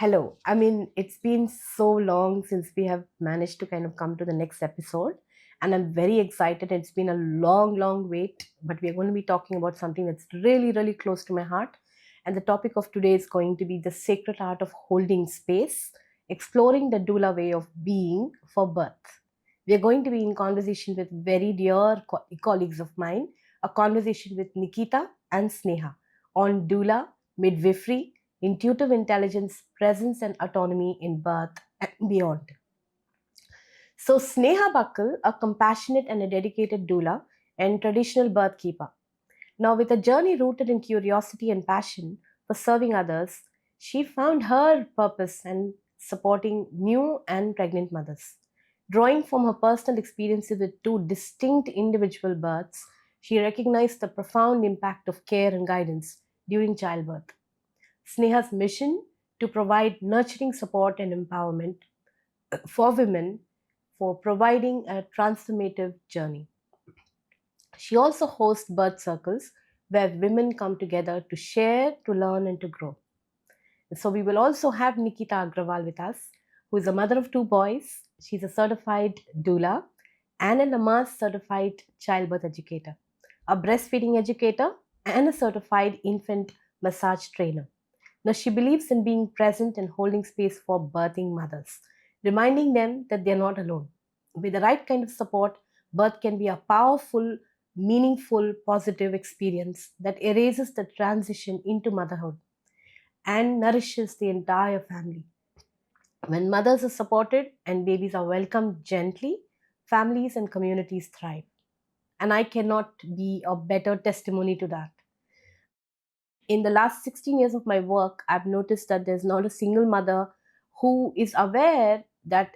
Hello. It's been so long since we have managed to kind of come to the next episode, and I'm very excited. It's been a long, long wait, but we're going to be talking about something that's really, really close to my heart. And the topic of today is going to be the sacred art of holding space, exploring the doula way of being for birth. We are going to be in conversation with very dear colleagues of mine, a conversation with Nikita and Sneha on doula, midwifery, intuitive intelligence, presence, and autonomy in birth and beyond. So, Sneha Bakkal, a compassionate and a dedicated doula and traditional birth keeper. Now, with a journey rooted in curiosity and passion for serving others, she found her purpose in supporting new and pregnant mothers. Drawing from her personal experiences with two distinct individual births, she recognized the profound impact of care and guidance during childbirth. Sneha's mission to provide nurturing support and empowerment for women for providing a transformative journey. She also hosts birth circles where women come together to share, to learn, and to grow. So we will also have Nikita Agarwal with us, who is a mother of two boys. She's a certified doula and a Lamaze certified childbirth educator, a breastfeeding educator, and a certified infant massage trainer. Now, she believes in being present and holding space for birthing mothers, reminding them that they're not alone. With the right kind of support, birth can be a powerful, meaningful, positive experience that erases the transition into motherhood and nourishes the entire family. When mothers are supported and babies are welcomed gently, families and communities thrive. And I cannot be a better testimony to that. In the last 16 years of my work, I've noticed that there's not a single mother who is aware that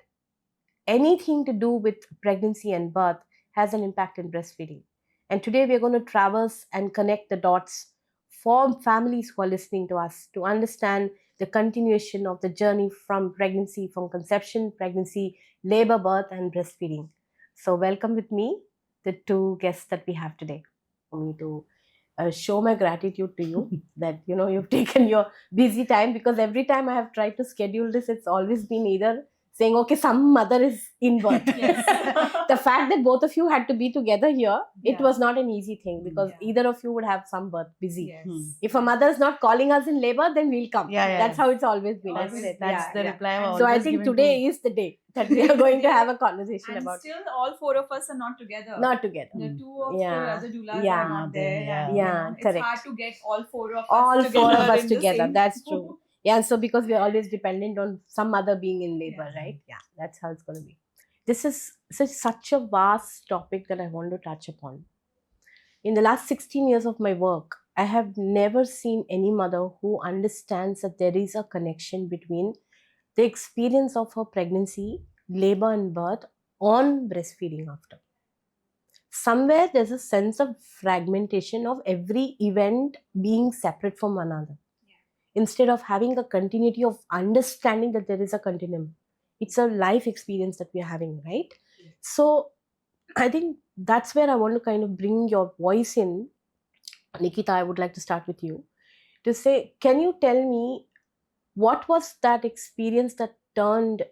anything to do with pregnancy and birth has an impact in breastfeeding. And today we're going to traverse and connect the dots for families who are listening to us to understand the continuation of the journey from pregnancy, from conception, pregnancy, labor, birth, and breastfeeding. So, welcome with me the two guests that we have today. For me to show my gratitude to you that you've taken your busy time, because every time I have tried to schedule this, it's always been either saying, okay, some mother is in birth. Yes. The fact that both of you had to be together here, it Yeah. was not an easy thing, because Yeah. either of you would have some birth busy. Yes. If a mother is not calling us in labor, then we'll come. Yeah. That's how it's always been, That's isn't it? That's the Yeah. reply I've So I always think given today to- is the day that we are going to have a conversation And about still, all four of us are not together. not together. The two of Yeah. the other doulas Yeah. are not there. Yeah. And, Yeah, it's correct. hard to get all four of us All together. four of us in the together. same- That's true. Yeah, and so because we're always dependent on some mother being in labor, Yeah. right? Yeah, that's how it's going to be. This is such a vast topic that I want to touch upon. In the last 16 years of my work, I have never seen any mother who understands that there is a connection between the experience of her pregnancy, labor, and birth on breastfeeding after. Somewhere there's a sense of fragmentation of every event being separate from one another. Instead of having a continuity of understanding that there is a continuum, it's a life experience that we are having, right? So I think that's where I want to kind of bring your voice in. Nikita, I would like to start with you to say, can you tell me what was that experience that turned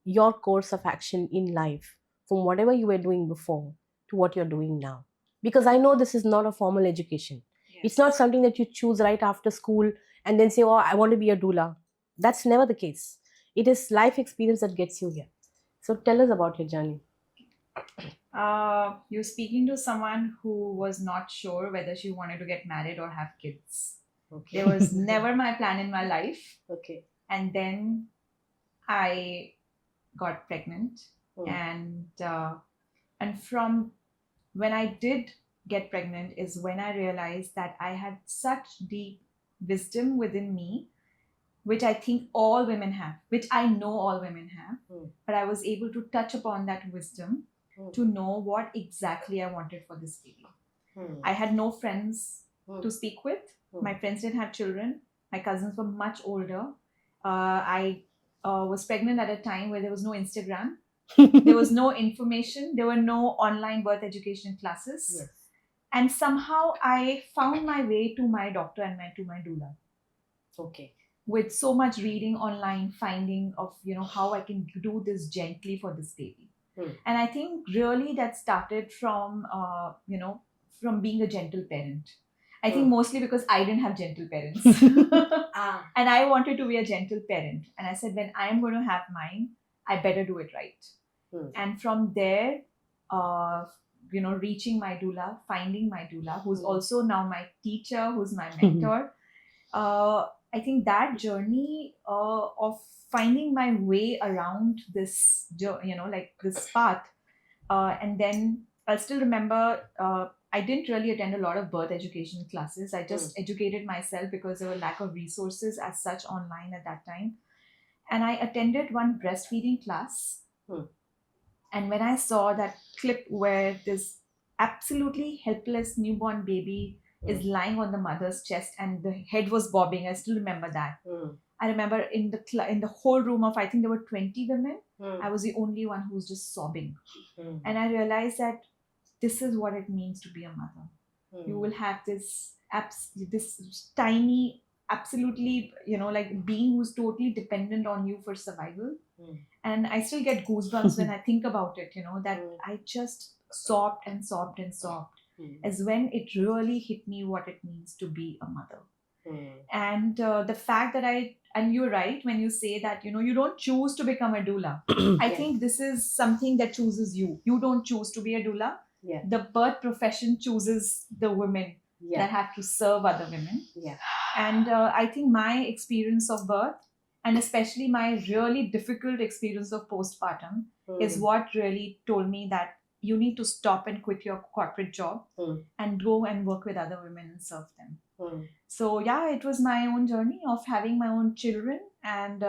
your course of action in life from whatever you were doing before to what you're doing now? Because I know this is not a formal education. Yes. It's not something that you choose right after school and then say, oh, I want to be a doula. That's never the case. It is life experience that gets you here. So tell us about your journey. You're speaking to someone who was not sure whether she wanted to get married or have kids. Okay. There was never my plan in my life. Okay. And then I got pregnant. Oh. And from when I did get pregnant is when I realized that I had such deep wisdom within me, which I think all women have, which I know all women have, but I was able to touch upon that wisdom to know what exactly I wanted for this baby. I had no friends to speak with. My friends didn't have children. My cousins were much older. I was pregnant at a time where there was no Instagram. There was no information. There were no online birth education classes. Yes. And somehow I found my way to my doctor and to my doula. Okay. with so much reading online, finding of how I can do this gently for this baby. And I think really that started from from being a gentle parent. I think mostly because I didn't have gentle parents. And I wanted to be a gentle parent. And I said, when I am going to have mine, I better do it right. And from there, reaching my doula, finding my doula, who's also now my teacher, who's my mentor. I think that journey of finding my way around this, like this path. And then I'll still remember, I didn't really attend a lot of birth education classes. I just educated myself because there were lack of resources as such online at that time. And I attended one breastfeeding class. And when I saw that clip where this absolutely helpless newborn baby is lying on the mother's chest and the head was bobbing, I still remember that. I remember in the whole room of, I think there were 20 women, I was the only one who was just sobbing. And I realized that this is what it means to be a mother. You will have this tiny, absolutely, like being who's totally dependent on you for survival. And I still get goosebumps when I think about it, that I just sobbed and sobbed and sobbed, as when it really hit me what it means to be a mother. And the fact that and you're right when you say that, you don't choose to become a doula. I think this is something that chooses you. You don't choose to be a doula. The birth profession chooses the women that have to serve other women. And I think my experience of birth, and especially my really difficult experience of postpartum, is what really told me that you need to stop and quit your corporate job and go and work with other women and serve them. So yeah, it was my own journey of having my own children and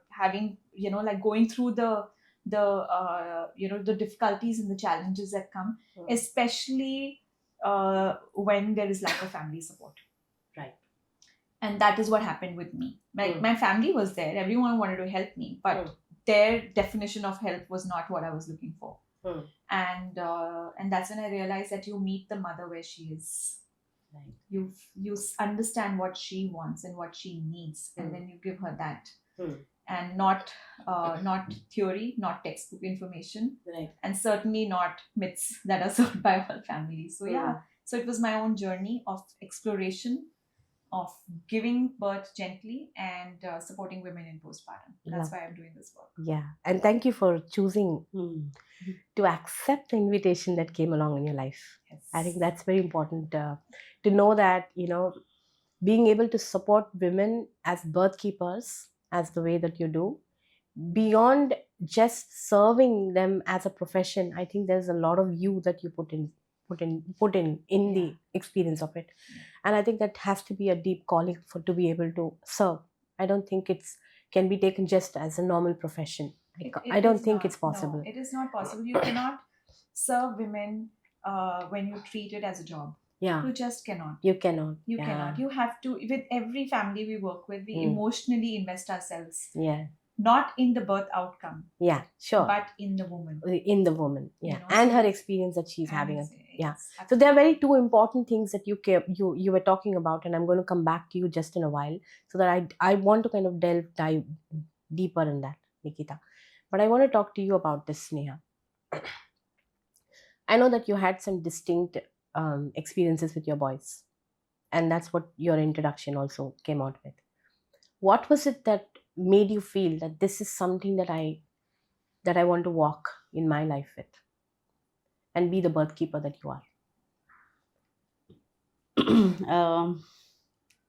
having, like going through the difficulties and the challenges that come, especially when there is lack of family support. Right. And that is what happened with me. Like my family was there, everyone wanted to help me, but their definition of help was not what I was looking for. And that's when I realized that you meet the mother where she is. Right. You understand what she wants and what she needs, and then you give her that, and not theory, not textbook information, right, and certainly not myths that are served by our families. So yeah, so it was my own journey of exploration, of giving birth gently and supporting women in postpartum. That's why I'm doing this work. Yeah, and thank you for choosing to accept the invitation that came along in your life. Yes. I think that's very important to know that, being able to support women as birth keepers, as the way that you do, beyond just serving them as a profession, I think there's a lot of you that you put in the experience of it. And I think that has to be a deep calling to be able to serve. I don't think it's can be taken just as a normal profession. I don't think it's possible. No, it is not possible. You cannot serve women when you treat it as a job. Yeah. You just cannot. You cannot. You cannot. You have to, with every family we work with, we emotionally invest ourselves. Yeah. Not in the birth outcome. Yeah, sure. But in the woman. In the woman, yeah. And her experience that she's having. Yeah. So there are very two important things that you were talking about, and I'm going to come back to you just in a while, so that I want to kind of dive deeper in that, Nikita. But I want to talk to you about this, Sneha. I know that you had some distinct experiences with your boys, and that's what your introduction also came out with. What was it that made you feel that this is something that I want to walk in my life with and be the birth keeper that you are?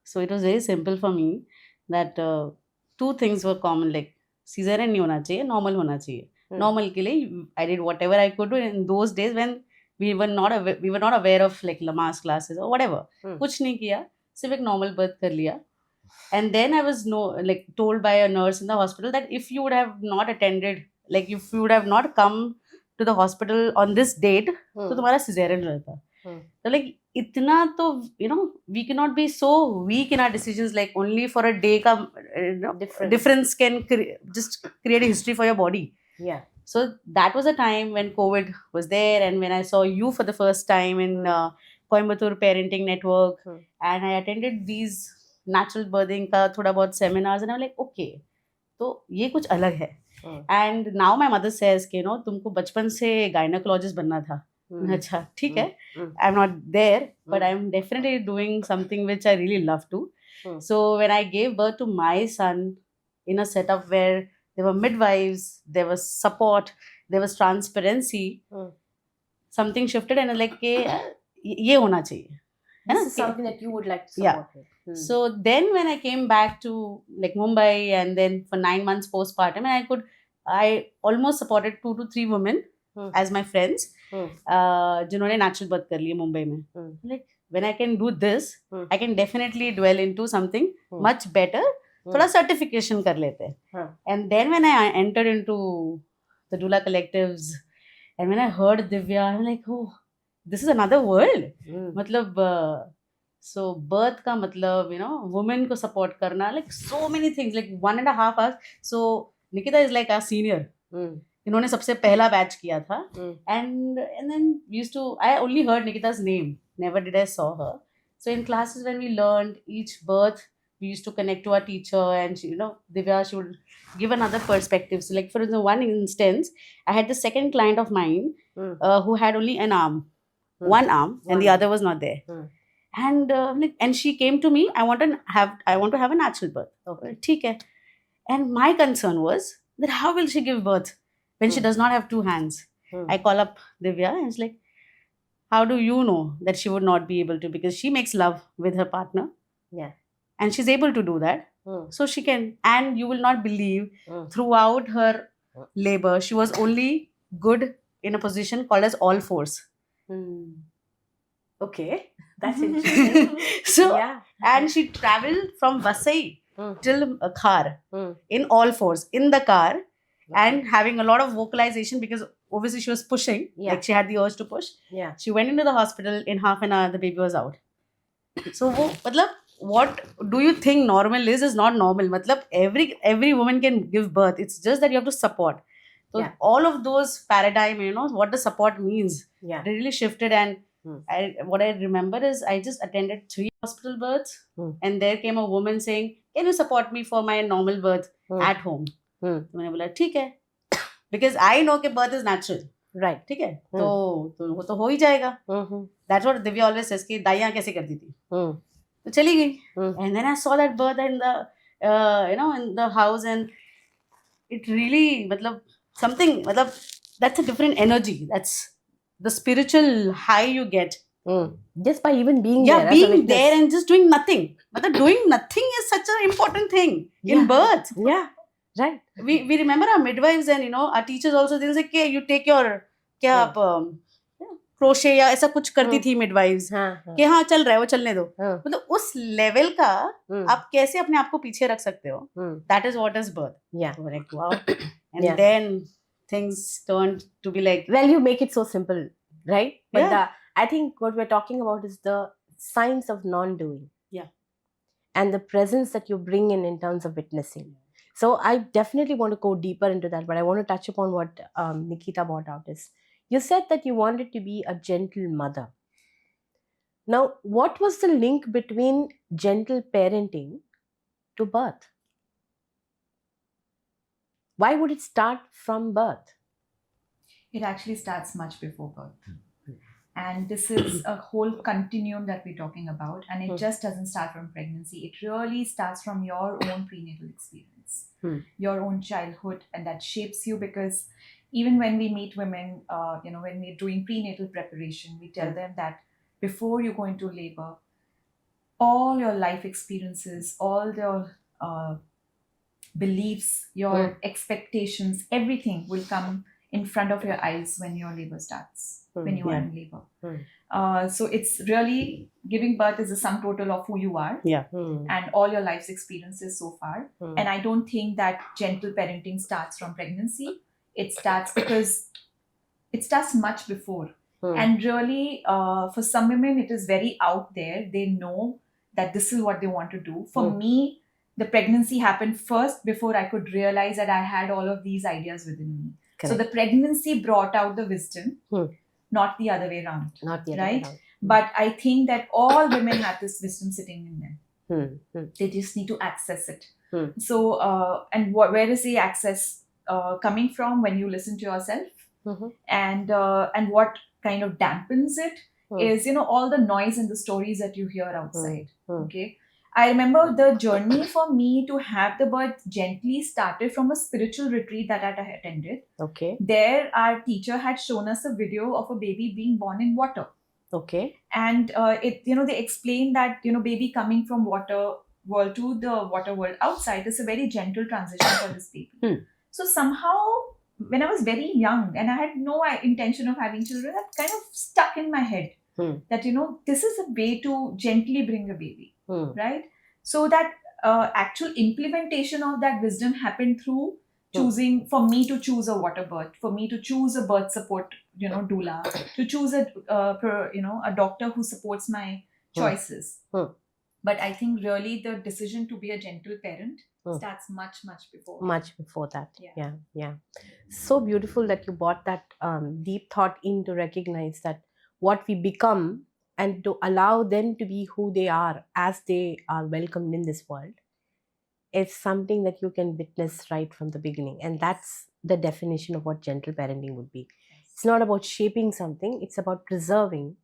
So it was very simple for me that two things were common, like cesarean नहीं होना चाहिए, normal होना चाहिए. Normal के लिए I did whatever I could do in those days when we were not aware of like Lamaze classes or whatever. कुछ नहीं किया, सिर्फ एक normal birth कर लिया. And then I was told by a nurse in the hospital that if you would have not attended, like if you would have not come to the hospital on this date, तो तुम्हारा cesarean रहता. So like itna to, we cannot be so weak in our decisions, like only for a day ka difference can just create a history for your body. Yeah. So that was a time when COVID was there, and when I saw you for the first time in Coimbatore Parenting Network, and I attended these natural birthing का थोड़ा बहुत seminars and I'm like okay, तो ये कुछ अलग है. And now my mother says कि तुमको बचपन से gynecologist बनना था. अच्छा ठीक है. I'm not there, but I'm definitely doing something which I really love to. So when I gave birth to my son in a setup where there were midwives, there was support, there was transparency, something shifted and like कि ये होना चाहिए. This is something that you would like to Yeah. support with. So then when I came back to like Mumbai and then for 9 months postpartum, and I almost supported 2 to 3 women as my friends जिन्होंने natural birth कर लिया मुंबई में. Like when I can do this, I can definitely dwell into something much better. थोड़ा certification कर लेते हैं. And then when I entered into the Doula collectives and when I heard Divya, I'm like, oh, this is another world. मतलब so birth का मतलब women को support करना, like so many things, like 1.5 hours. So Nikita is like our senior. इन्होंने सबसे पहला batch किया था. And then I only heard Nikita's name, never did I saw her. So in classes when we learned each birth, we used to connect to our teacher, and she, Divya, she would give another perspective. So like for one instance, I had the second client of mine who had only an arm, one arm, and the other was not there. And she came to me, I want to have a natural birth. Okay, ठीक है. And my concern was that how will she give birth when she does not have 2 hands? I call up Divya and it's like, how do you know that she would not be able to? Because she makes love with her partner. Yeah. And she's able to do that. So she can. And you will not believe, throughout her labor, she was only good in a position called as all fours. Okay. That's interesting. So, yeah. And she traveled from Vasai till Khar in all fours, in the car, and having a lot of vocalization because obviously she was pushing, like she had the urge to push. Yeah. She went into the hospital, in half an hour the baby was out. So what do you think normal is not normal. Matlab every woman can give birth. It's just that you have to support. So all of those paradigm, what the support means, it really shifted. And what I remember is I just attended 3 hospital births, and there came a woman saying, can you support me for my normal birth at home? तो मैंने बोला ठीक है, because I know कि birth is natural. Right. ठीक है, तो वो तो हो ही जाएगा. That's what Divya always says कि दाइयाँ कैसे करती थी. तो चली गई. And then I saw that birth in the in the house, and it really that's a different energy. That's the spiritual high you get. Just by even being there. Yeah, being there and just doing nothing. Doing nothing is such an important thing in birth. Yeah. Right. We remember our midwives and our teachers also. They'll say, "Okay, you take your crochet या ऐसा कुछ करती थी midwives कि हाँ चल रहा है वो चलने दो." मतलब उस लेवल का आप कैसे अपने आप को पीछे रख सकते हो? That is what is birth. Yeah. So like wow. And then things turned to be like, well, you make it so simple, right? But I think what we're talking about is the signs of non-doing. Yeah. And the presence that you bring in terms of witnessing. So I definitely want to go deeper into that, but I want to touch upon what Nikita brought out is, you said that you wanted to be a gentle mother. Now, what was the link between gentle parenting to birth? Why would it start from birth? It actually starts much before birth. And this is a whole continuum that we're talking about. And it just doesn't start from pregnancy. It really starts from your own prenatal experience, your own childhood. And that shapes you, because even when we meet women, when we're doing prenatal preparation, we tell them that before you go into labor, all your life experiences, all your beliefs, your expectations, everything will come in front of your eyes when your labor starts, when you are in labor. So it's really, giving birth is a sum total of who you are and all your life's experiences so far. And I don't think that gentle parenting starts from pregnancy. It starts because it starts much before. And really, for some women, it is very out there. They know that this is what they want to do. For me, the pregnancy happened first before I could realize that I had all of these ideas within me. Correct. So the pregnancy brought out the wisdom, not the other way around. Not the other right? way around. But I think that all women have this wisdom sitting in them. They just need to access it. Hmm. So, and where is the access coming from when you listen to yourself? And what kind of dampens it is, all the noise and the stories that you hear outside. Okay. I remember the journey for me to have the birth gently started from a spiritual retreat that I had attended. Okay. There, our teacher had shown us a video of a baby being born in water. Okay. And they explained that, baby coming from water world to the water world outside is a very gentle transition for this baby. So somehow, when I was very young and I had no intention of having children, that kind of stuck in my head that, this is a way to gently bring a baby, right? So that actual implementation of that wisdom happened through choosing, for me to choose a water birth, for me to choose a birth support, doula, to choose a doctor who supports my choices. But I think really the decision to be a gentle parent starts much before that. Yeah. So beautiful that you brought that deep thought in to recognize that what we become and to allow them to be who they are as they are welcomed in this world is something that you can witness right from the beginning. And that's the definition of what gentle parenting would be. It's not about shaping something, it's about preserving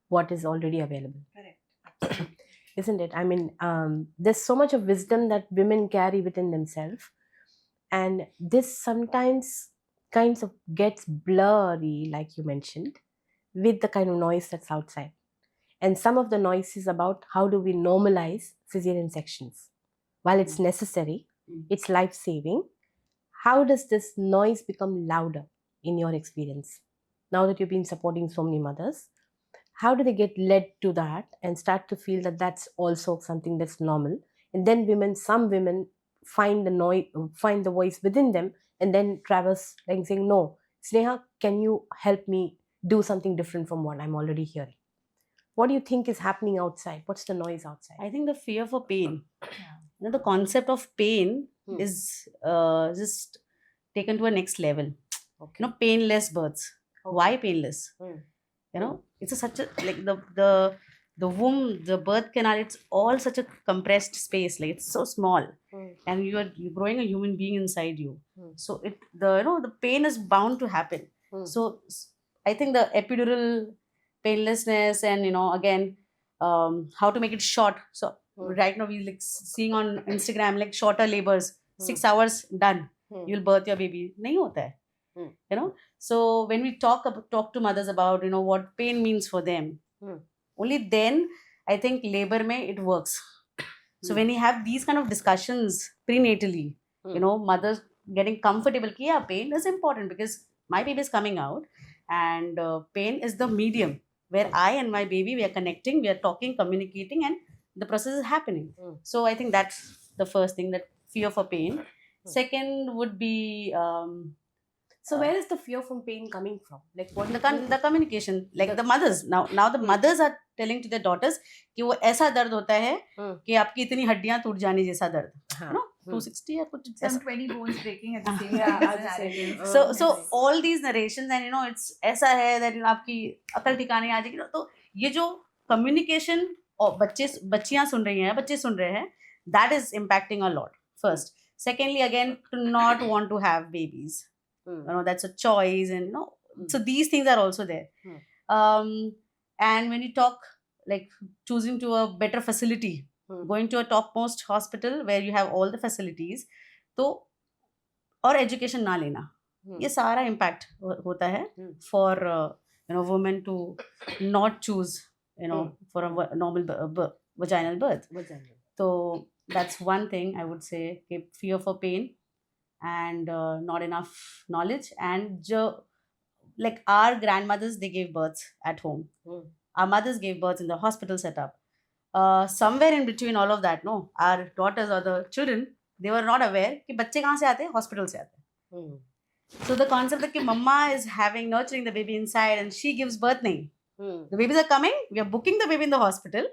what is already available. Correct. Isn't it? I mean, there's so much of wisdom that women carry within themselves. And this sometimes kinds of gets blurry, like you mentioned, with the kind of noise that's outside. And some of the noise is about how do we normalize cesarean sections. While it's necessary, it's life-saving. How does this noise become louder in your experience? Now that you've been supporting so many mothers, how do they get led to that and start to feel that that's also something that's normal? And then some women find the voice within them and then traverse like saying, no, Sneha, can you help me do something different from what I'm already hearing? What do you think is happening outside? What's the noise outside? I think the fear for pain. The concept of pain is just taken to a next level. Okay. Painless births. Okay. Why painless? It's such a like the womb, the birth canal. It's all such a compressed space. Like it's so small, and you're growing a human being inside you. So the pain is bound to happen. So I think the epidural painlessness and again how to make it short. So right now we like seeing on Instagram like shorter labors, 6 hours done. You'll birth your baby. Nahi hota hai. So when we talk to mothers about what pain means for them, only then I think labor mein it works. So when you have these kind of discussions prenatally, mothers getting comfortable ki yeah, pain is important because my baby is coming out and pain is the medium where I and my baby, we are connecting, we are talking, communicating, and the process is happening. So I think that's the first thing, that fear for pain. Second would be so where is the fear from pain coming from? Like what the communication, like the mothers now the mothers are telling to their daughters कि वो ऐसा दर्द होता है कि आपकी इतनी हड्डियां टूट जाने जैसा दर्द, 260 या कुछ some 20 bones breaking at the same time. So all these narrations and it's ऐसा है that आपकी अकल ठिकाने आ जाएगी. तो ये जो communication और बच्चियां सुन रही हैं, बच्चे सुन रहे हैं, that is impacting a lot. First. Secondly, again, to not want to have babies. That's a choice, and so these things are also there. And when you talk like choosing to a better facility, going to a topmost hospital where you have all the facilities, तो और education ना लेना, ये सारा impact होता है for women to not choose for a normal vaginal birth. So that's one thing I would say, fear for pain and not enough knowledge. And like our grandmothers, they gave birth at home. Our mothers gave birth in the hospital setup. Somewhere in between all of that, our daughters or the children, they were not aware कि बच्चे कहाँ से आते हैं, hospital से आते हैं. So the concept that mama is nurturing the baby inside and she gives birth, nahi. The babies are coming, we are booking the baby in the hospital,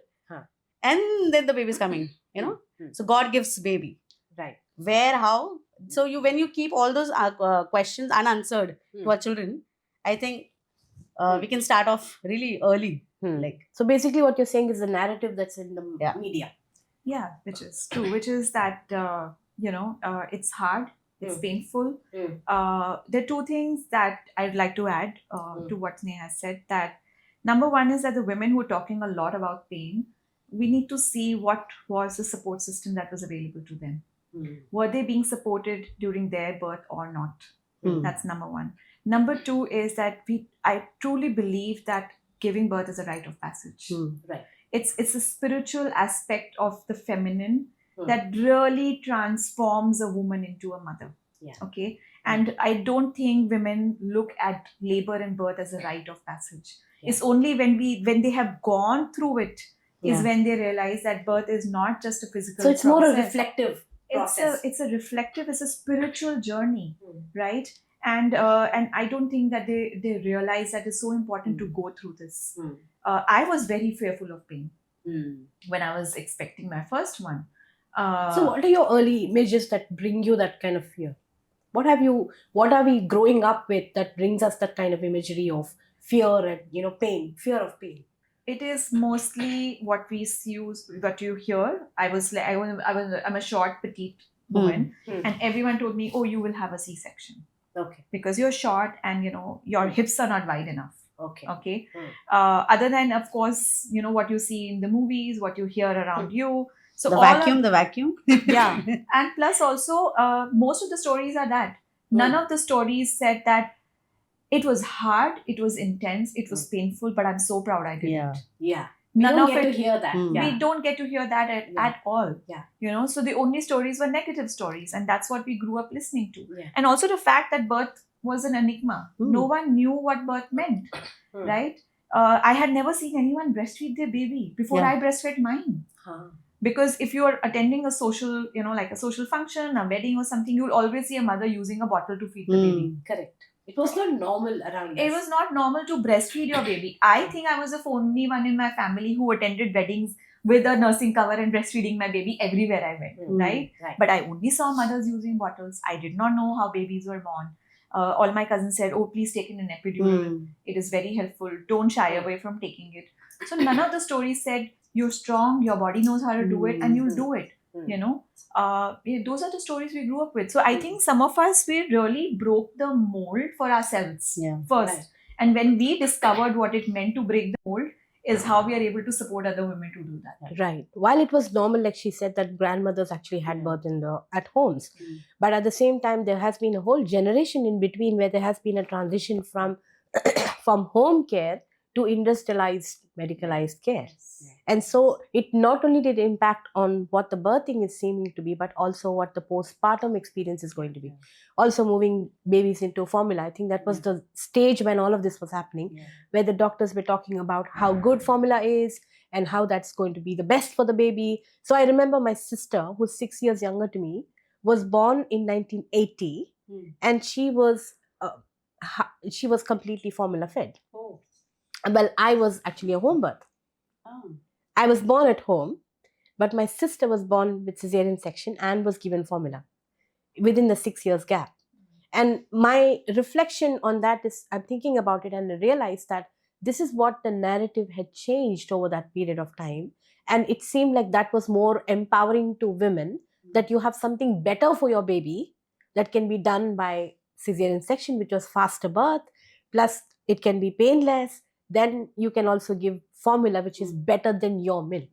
and then the baby is coming, So God gives baby. Right. Where, how? So when you keep all those questions unanswered to our children, I think we can start off really early. Like, so basically what you're saying is the narrative that's in the media. Yeah, which is true. Which is that it's hard, it's painful. There are two things that I'd like to add to what Sneha has said. That number one is that the women who are talking a lot about pain, we need to see what was the support system that was available to them. Were they being supported during their birth or not? That's number one. Number two is that I truly believe that giving birth is a rite of passage. Right. It's a spiritual aspect of the feminine that really transforms a woman into a mother. Yeah. Okay. And I don't think women look at labor and birth as a rite of passage. Yeah. It's only when they have gone through it is Yeah. when they realize that birth is not just a physical So it's process. more a reflective process. It's a reflective, it's a spiritual journey, right? And I don't think that they realize that it's so important to go through this. I was very fearful of pain when I was expecting my first one. So what are your early images that bring you that kind of fear? What are we growing up with that brings us that kind of imagery of fear and pain, fear of pain? It is mostly what we use, what you hear. I'm a short, petite woman, and everyone told me, "Oh, you will have a C-section." Okay. Because you're short and your hips are not wide enough. Okay. Other than, of course, what you see in the movies, what you hear around you. So The vacuum. Yeah. And plus also, most of the stories are that. None of the stories said that it was hard, it was intense, it was painful, but I'm so proud I did it. Yeah. None of get to it. hear that. Yeah. We don't get to hear that at all. Yeah. So the only stories were negative stories, and that's what we grew up listening to. Yeah. And also the fact that birth was an enigma. No one knew what birth meant, right? I had never seen anyone breastfeed their baby before I breastfed mine. Because if you're attending a social, like a social function, a wedding or something, you'll always see a mother using a bottle to feed the baby. Correct. It was not normal around us. It was not normal to breastfeed your baby. I think I was the only one in my family who attended weddings with a nursing cover and breastfeeding my baby everywhere I went, right? But I only saw mothers using bottles. I did not know how babies were born. All my cousins said, "Oh, please take in an epidural. It is very helpful. Don't shy away from taking it." So none of the stories said, "You're strong, your body knows how to do it, and you'll do it." Those are the stories we grew up with. So I think some of us, we really broke the mold for ourselves first. Right. And when we discovered what it meant to break the mold, is how we are able to support other women to do that. Right. While it was normal, like she said, that grandmothers actually had birth at homes. But at the same time, there has been a whole generation in between where there has been a transition from from home care to industrialized medicalized care. And so it not only did impact on what the birthing is seeming to be, but also what the postpartum experience is going to be. Also moving babies into formula. I think that was the stage when all of this was happening, where the doctors were talking about how good formula is and how that's going to be the best for the baby. So I remember my sister, who's 6 years younger to me, was born in 1980, and she was completely formula fed. Well, I was actually a home birth. I was born at home, but my sister was born with cesarean section and was given formula within the 6 years gap. And my reflection on that is, I'm thinking about it and I realized that this is what the narrative had changed over that period of time. And it seemed like that was more empowering to women, that you have something better for your baby that can be done by cesarean section, which was faster birth, plus it can be painless. Then you can also give formula, which is better than your milk.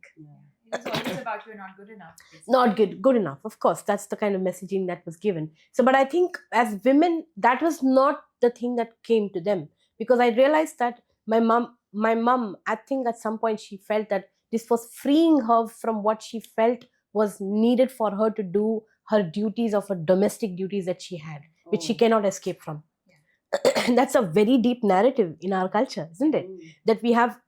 It's always about you're not good enough. Not good enough. Of course, that's the kind of messaging that was given. So, but I think as women, that was not the thing that came to them, because I realized that my mom, I think at some point she felt that this was freeing her from what she felt was needed for her to do her duties of her domestic duties that she had, which she cannot escape from. That's a very deep narrative in our culture, isn't it? That we have,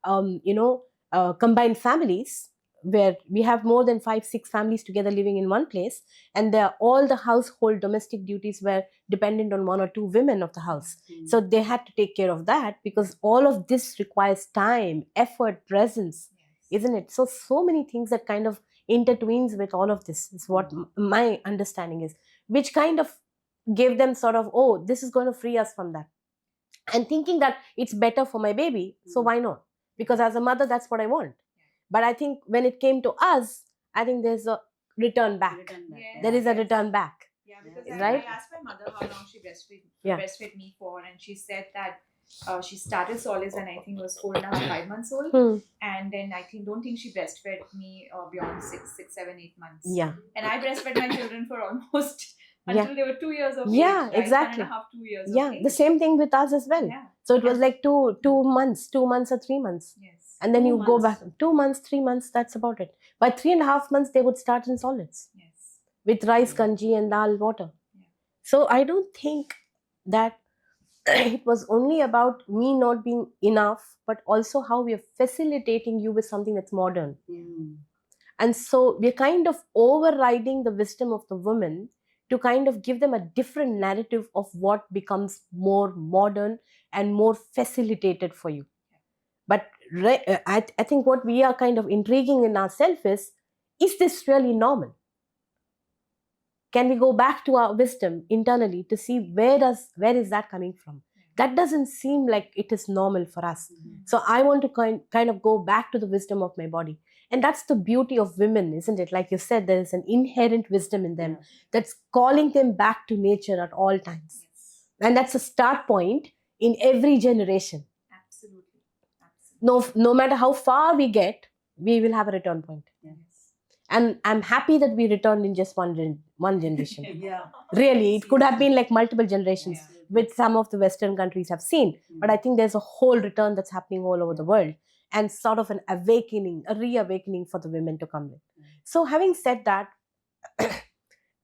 combined families where we have more than 5-6 families together living in one place, and all the household domestic duties were dependent on 1 or 2 women of the house. So they had to take care of that, because all of this requires time, effort, presence, isn't it? So many things that kind of intertwines with all of this is what my understanding is, which kind of gave them sort of, oh, this is going to free us from that, and thinking that it's better for my baby, so why not? Because as a mother, that's what I want. But I think when it came to us, I think there's a return back. Yes. There is a Yes. return back. Yeah, because Right? I asked my mother how long she Yeah. breastfed me for, and she said that she started solids when I think was 4.5, 5 months old, Hmm. and then I don't think she breastfed me beyond 6, 7, 8 months. Yeah. And I breastfed my children for almost Yeah. until they were 2 years of Yeah, age. Right? exactly. 1.5, 2 years. Yeah, of age. the same thing with us as well. Yeah. So it was like 2 months or 3 months. Yes. And then 2 you go months. back 2 months, 3 months, that's about it. By 3.5 months, they would start in solids Yes. with rice, kanji, and dal water. Yeah. So I don't think that it was only about me not being enough, but also how we are facilitating you with something that's modern. Mm. And so we're kind of overriding the wisdom of the women to kind of give them a different narrative of what becomes more modern and more facilitated for you. But I think what we are kind of intriguing in ourselves is this really normal? Can we go back to our wisdom internally to see where is that coming from? That doesn't seem like it is normal for us. So I want to kind of go back to the wisdom of my body. And that's the beauty of women, isn't it? Like you said, there is an inherent wisdom in them that's calling them back to nature at all times. Yes. And that's a start point in every generation. Absolutely. Absolutely. No matter how far we get, we will have a return point. Yes. And I'm happy that we returned in just one generation. Yeah. Really, it could have been like multiple generations, Yeah. which some of the Western countries have seen. But I think there's a whole return that's happening all over the world, and sort of an awakening, a reawakening for the women to come in. So having said that,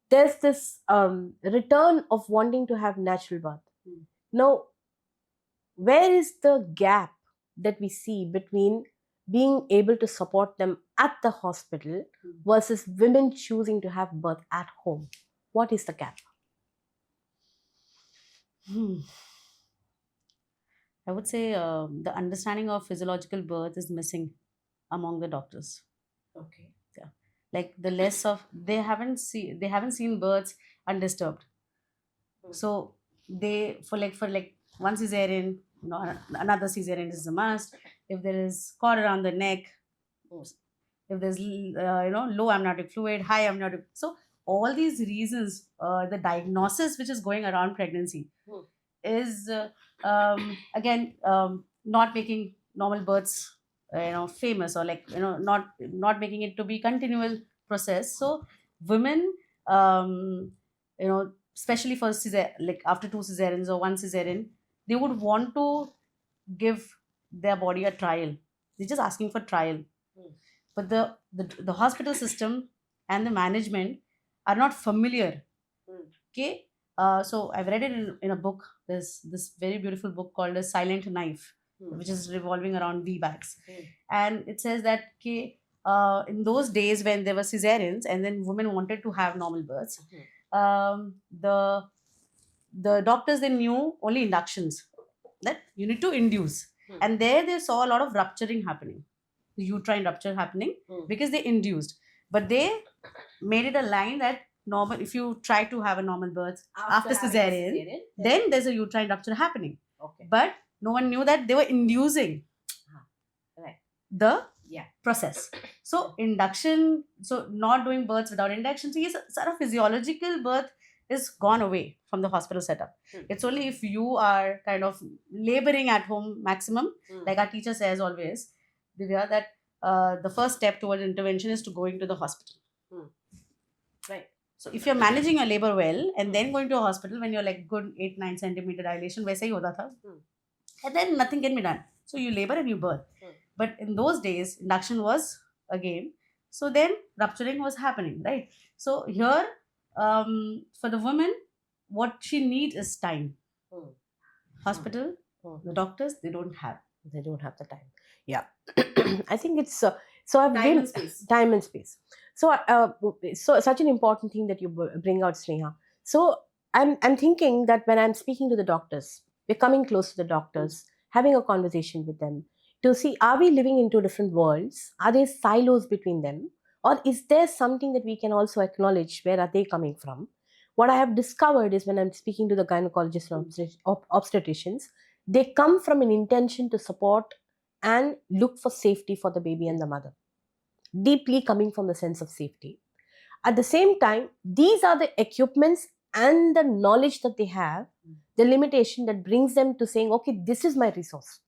there's this return of wanting to have natural birth. Now, where is the gap that we see between being able to support them at the hospital versus women choosing to have birth at home? What is the gap? I would say the understanding of physiological birth is missing among the doctors. Okay. Yeah, like the less of they haven't seen births undisturbed. So they for one cesarean, another cesarean is a must. If there is cord around the neck, if there's low amniotic fluid, high amniotic, so all these reasons, the diagnosis which is going around pregnancy is again not making normal births famous, or not making it to be continual process. So women, especially for like after 2 cesareans or 1 cesarean, they would want to give their body a trial. They're just asking for trial. But the hospital system and the management are not familiar. Okay. So I've read it in a book. There's this very beautiful book called A Silent Knife, which is revolving around VBACs. And it says that in those days when there were cesareans and then women wanted to have normal births, the doctors, they knew only inductions, that you need to induce. And there they saw a lot of rupturing happening, the uterine rupture happening, because they induced. But they made it a line that normal, if you try to have a normal birth after cesarean, then there's a uterine rupture happening. But no one knew that they were inducing the process. So induction, so not doing births without induction, so sort of physiological birth is gone away from the hospital setup. It's only if you are kind of laboring at home maximum, like our teacher says always, Divya, that the first step towards intervention is to going to the hospital. Right. So if you're managing your labor well and then going to a hospital when you're like good 8-9 centimeter dilation, वैसे ही होता था, and then nothing can be done. So you labor and you birth. But in those days, induction was a game. So then rupturing was happening, right? So here, for the woman, what she needs is time. Hospital, the doctors, they don't have the time. Yeah. I think it's so I've time been and space. Time and space. So so such an important thing that you bring out, Sneha. So I'm thinking that when I'm speaking to the doctors, we're coming close to the doctors, having a conversation with them to see, are we living in two different worlds? Are there silos between them? Or is there something that we can also acknowledge? Where are they coming from? What I have discovered is when I'm speaking to the gynecologists and obstetricians, they come from an intention to support and look for safety for the baby and the mother. deeply coming from the sense of safety. At the same time, these are the equipments and the knowledge that they have, the limitation that brings them to saying, okay, this is my resource.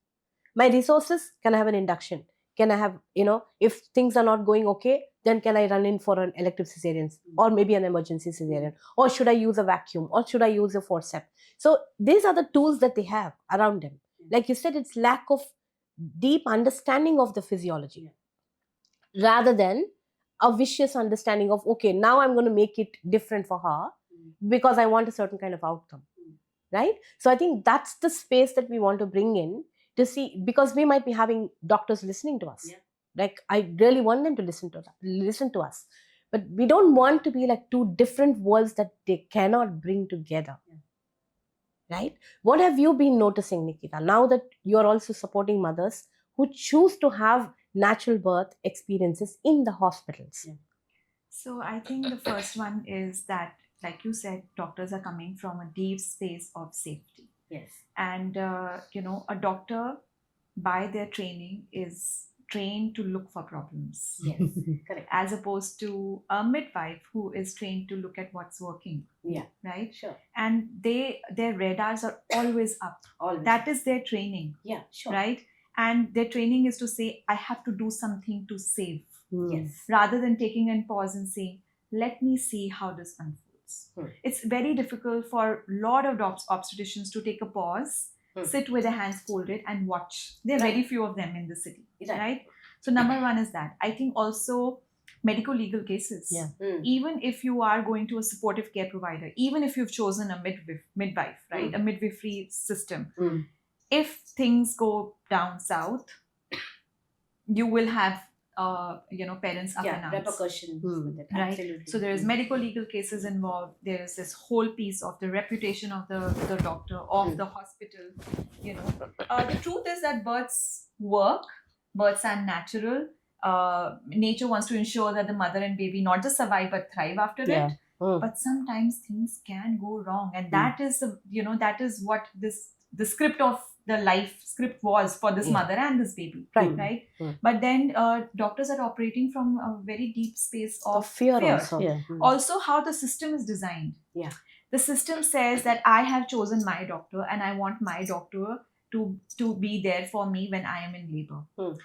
My resources, can I have an induction? Can I have, if things are not going okay, then can I run in for an elective cesarean or maybe an emergency cesarean? Or should I use a vacuum? Or should I use a forceps? So these are the tools that they have around them. Like you said, it's lack of deep understanding of the physiology rather than a vicious understanding of, okay, now I'm going to make it different for her because I want a certain kind of outcome. Right? So I think that's the space that we want to bring in to see, because we might be having doctors listening to us. Like, I really want them to listen to us. But we don't want to be like two different worlds that they cannot bring together. Right? What have you been noticing, Nikita, now that you're also supporting mothers who choose to have natural birth experiences in the hospitals? So I think the first one is that, like you said, doctors are coming from a deep space of safety. Yes. And, a doctor, by their training, is trained to look for problems. Yes, correct. As opposed to a midwife who is trained to look at what's working. Yeah. Right? Sure. And their radars are always up. Always. That is their training. Yeah, sure. Right? And their training is to say, I have to do something to save. Yes. Rather than taking a pause and saying, let me see how this unfolds. It's very difficult for a lot of obstetricians to take a pause, sit with their hands folded and watch. There are very few of them in the city. Right? So number one is that. I think also medical legal cases. Yeah. Even if you are going to a supportive care provider, even if you've chosen a midwife, right? A midwifery system. If things go down south, you will have parents up and out. Repercussions with it. Right? Absolutely. So there is medical legal cases involved. There is this whole piece of the reputation of the doctor, of the hospital. The truth is that births work. Births are natural. Nature wants to ensure that the mother and baby not just survive but thrive after it. But sometimes things can go wrong, and that is that is what the script of the life script was for this mother and this baby. Right? But then doctors are operating from a very deep space of fear. Also. Yeah. Also, how the system is designed. Yeah. The system says that I have chosen my doctor and I want my doctor to be there for me when I am in labor.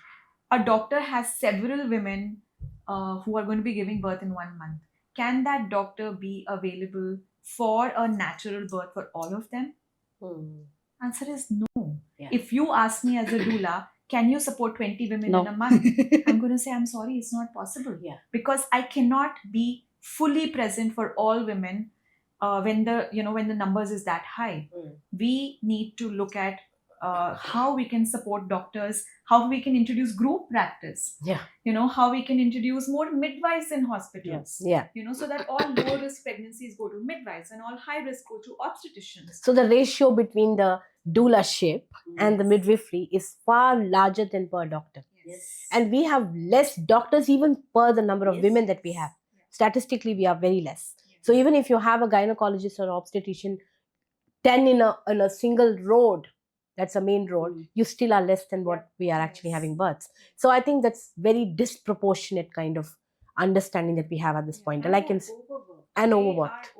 A doctor has several women who are going to be giving birth in 1 month. Can that doctor be available for a natural birth for all of them? Answer is no. Yeah. If you ask me as a doula, can you support 20 women in a month? I'm going to say, I'm sorry, it's not possible. Yeah. Because I cannot be fully present for all women when the numbers is that high. We need to look at how we can support doctors, how we can introduce group practice. Yeah. How we can introduce more midwives in hospitals. Yeah. So that all low risk pregnancies go to midwives and all high risk go to obstetricians. So the ratio between the doula-ship and the midwifery is far larger than per doctor. Yes. And we have less doctors even per the number of women that we have. Statistically, we are very less. So even if you have a gynecologist or obstetrician 10 in a single road, that's a main road, you still are less than what we are actually having births. So I think that's very disproportionate kind of understanding that we have at this point. And overworked.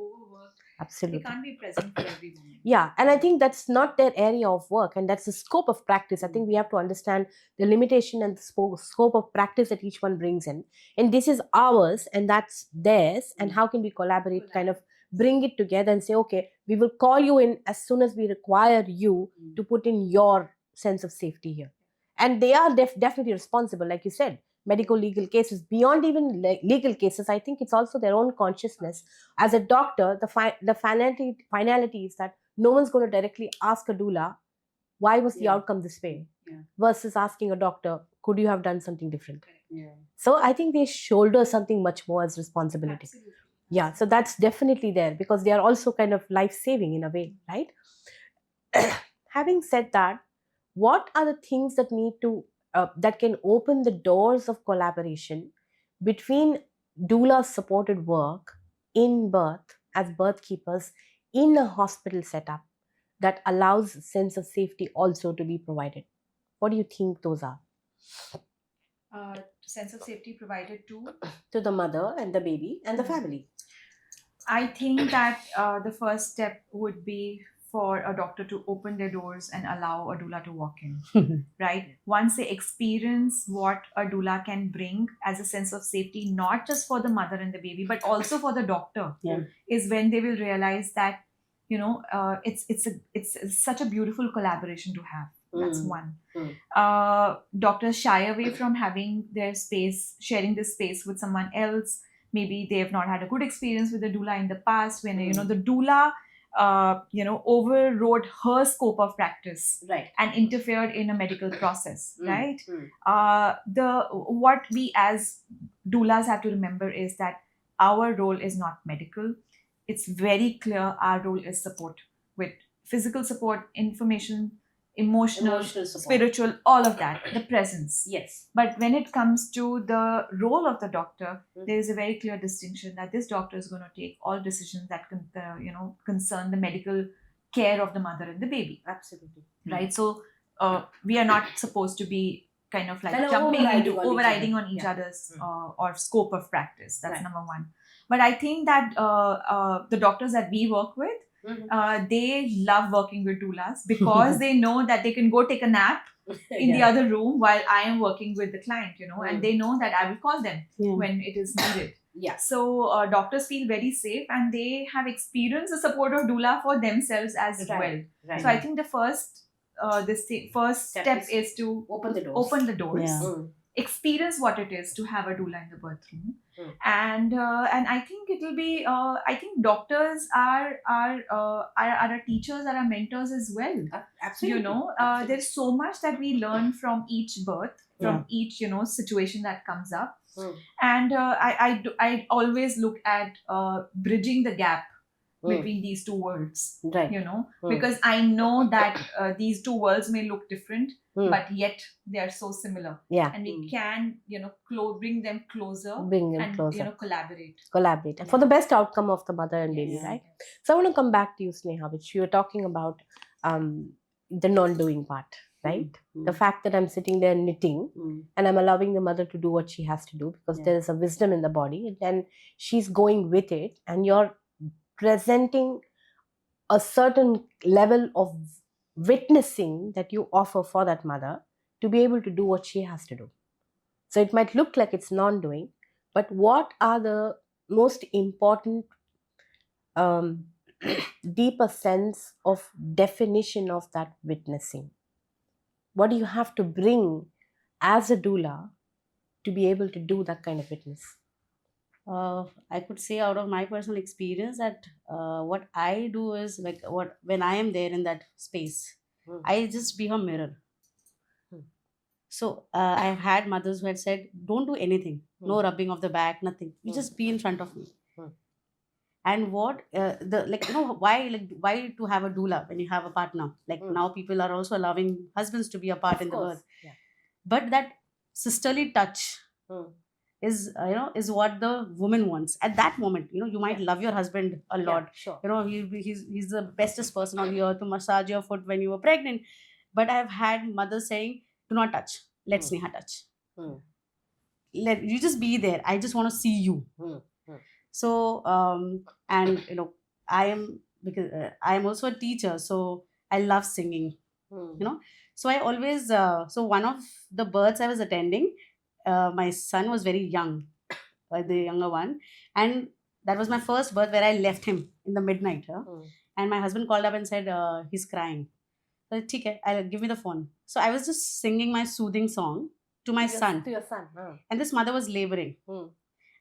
Absolutely. They can't be present for every woman. Yeah, and I think that's not their area of work, and that's the scope of practice. I think we have to understand the limitation and the scope of practice that each one brings in. And this is ours, and that's theirs, and how can we collaborate, kind of bring it together and say, okay, we will call you in as soon as we require you to put in your sense of safety here. And they are definitely responsible, like you said. Medical legal cases, beyond even legal cases, I think it's also their own consciousness. As a doctor, the finality is that no one's going to directly ask a doula, why was the outcome this way? Versus asking a doctor, could you have done something different? So I think they shoulder something much more as responsibility. Absolutely. Yeah, so that's definitely there because they are also kind of life-saving in a way, right? Having said that, what are the things that need to that can open the doors of collaboration between doula-supported work in birth as birth keepers in a hospital setup that allows a sense of safety also to be provided? What do you think those are? Sense of safety provided to the mother and the baby and the family. I think that the first step would be for a doctor to open their doors and allow a doula to walk in, right? Once they experience what a doula can bring as a sense of safety, not just for the mother and the baby, but also for the doctor, Yeah. is when they will realize that, it's such a beautiful collaboration to have. That's one. Doctors shy away from having their space, sharing this space with someone else. Maybe they have not had a good experience with the doula in the past, when the doula overrode her scope of practice, Right. and interfered in a medical process, Mm. right? Mm. What we as doulas have to remember is that our role is not medical. It's very clear our role is support, with physical support, information, emotional Support. spiritual, all of that, the presence. Yes. But when it comes to the role of the doctor, Mm. there is a very clear distinction that this doctor is going to take all decisions that concern the medical care of the mother and the baby, Absolutely. right? So we are not supposed to be kind of like Kind of jumping overriding into on each overriding other. on each Yeah. other's or scope of practice. That's Right. number one. But I think that the doctors that we work with, Mhm. they love working with doulas because they know that they can go take a nap in the Yeah. other room while I am working with the client, Mm. and they know that I will call them Yeah. when it is needed. Yeah. So doctors feel very safe, and they have experienced the support of doula for themselves as Right. well. Right. So I think the first step is to open the doors. open the doors, Yeah. Mm. experience what it is to have a doula in the birth room, Mm. and I think it will be. I think doctors are our teachers, are our mentors as well. Absolutely. Absolutely. There's so much that we learn from each birth, from each situation that comes up, Mm. and I always look at bridging the gap Mm. between these two worlds, Right. because I know that these two worlds may look different, Mm. but yet they are so similar, Yeah. and we can bring them closer, Bring them and closer. collaborate. For the best outcome of the mother and baby, Yeah. right? So I want to come back to you, Sneha, which you were talking about, the non-doing part, right? The fact that I'm sitting there knitting and I'm allowing the mother to do what she has to do, because Yeah. there is a wisdom in the body, and then she's going with it, and you're presenting a certain level of witnessing that you offer for that mother to be able to do what she has to do. So it might look like it's non-doing, but what are the most important deeper sense of definition of that witnessing? What do you have to bring as a doula to be able to do that kind of witness? I could say out of my personal experience that what I do is like when I am there in that space, Mm. I just be her mirror. Hmm. So I've had mothers who had said, "Don't do anything, no rubbing of the back, nothing. You just be in front of me." Hmm. And what why to have a doula when you have a partner? Like now people are also allowing husbands to be a part in the birth, Yeah. but that sisterly touch Mm. is what the woman wants at that moment. You might love your husband a lot. Yeah, sure. He's the bestest person on the earth to massage your foot when you were pregnant, but I've had mothers saying, "Do not touch. Let Sneha touch. Mm. Let you just be there. I just want to see you." Mm. So and I am because I am also a teacher, so I love singing. Mm. So I always so one of the births I was attending, my son was very young, the younger one, and that was my first birth where I left him in the midnight. And my husband called up and said, he's crying. So I said, "Okay, I'll give me the phone." So I was just singing my soothing song to my son, To your son. and this mother was laboring, Mm.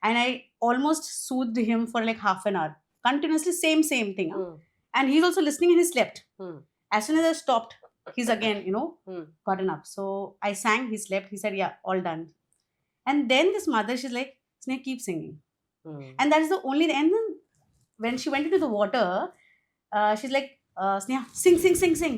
and I almost soothed him for like half an hour, continuously same thing. Mm. And he's also listening, and he slept. Mm. As soon as I stopped, he's again Mm. gotten up. So I sang, he slept, he said, "Yeah, all done." And then this mother, she's like, "Snake, keep singing." Mm. And that is the only. And then when she went into the water, she's like, "Sneha, sing."